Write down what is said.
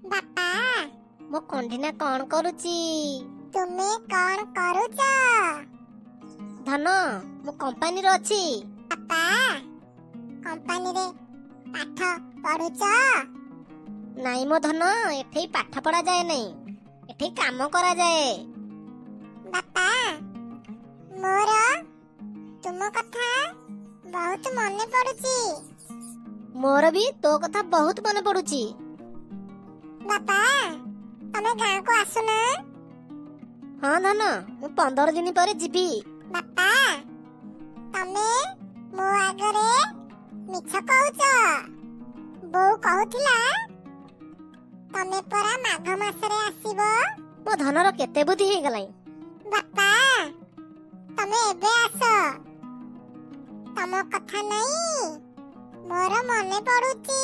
ବାପା ମୋ କଣ୍ଢିନା କଣ କରୁଛି? ତୁମେ କଣ କରୁଛ? ଧନ, ମୁଁ କମ୍ପାନୀରେ ଅଛି। ବାପା କମ୍ପାନୀରେ ପାଠ ପଢୁଛ? ନାଇଁ ମୋ ଧନ, ଏଠି ପାଠ ପଢା ଯାଏ ନାଇଁ, ଏଠି କାମ କରାଯାଏ। ବାପା ମୋର ତୁମ କଥା ବହୁତ ମନେ ପଡୁଛି। ମୋର ବି ତୋ କଥା ବହୁତ ମନେ ପଡୁଛି। ବାପା ତମେ ଗାଁକୁ ଆସୁନା? ହଁ ଧନ, ମୁଁ 15 ଦିନ ପରେ ଯିବି। ବାପା ତମେ ମୋ ଆଗରେ ମିଛ କହୁଛ। ବୋଉ କହୁଥିଲା ତମେ ପରା ମାଘ ମାସରେ ଆସିବ। ମୋ ଧନର କେତେ ବୁଦ୍ଧି ହେଇଗଲାଣି। ବାପା ତମେ ଏବେ ଆସ। ତମ କଥା ନାଇଁ ମୋର ମନେ ପଡୁଛି।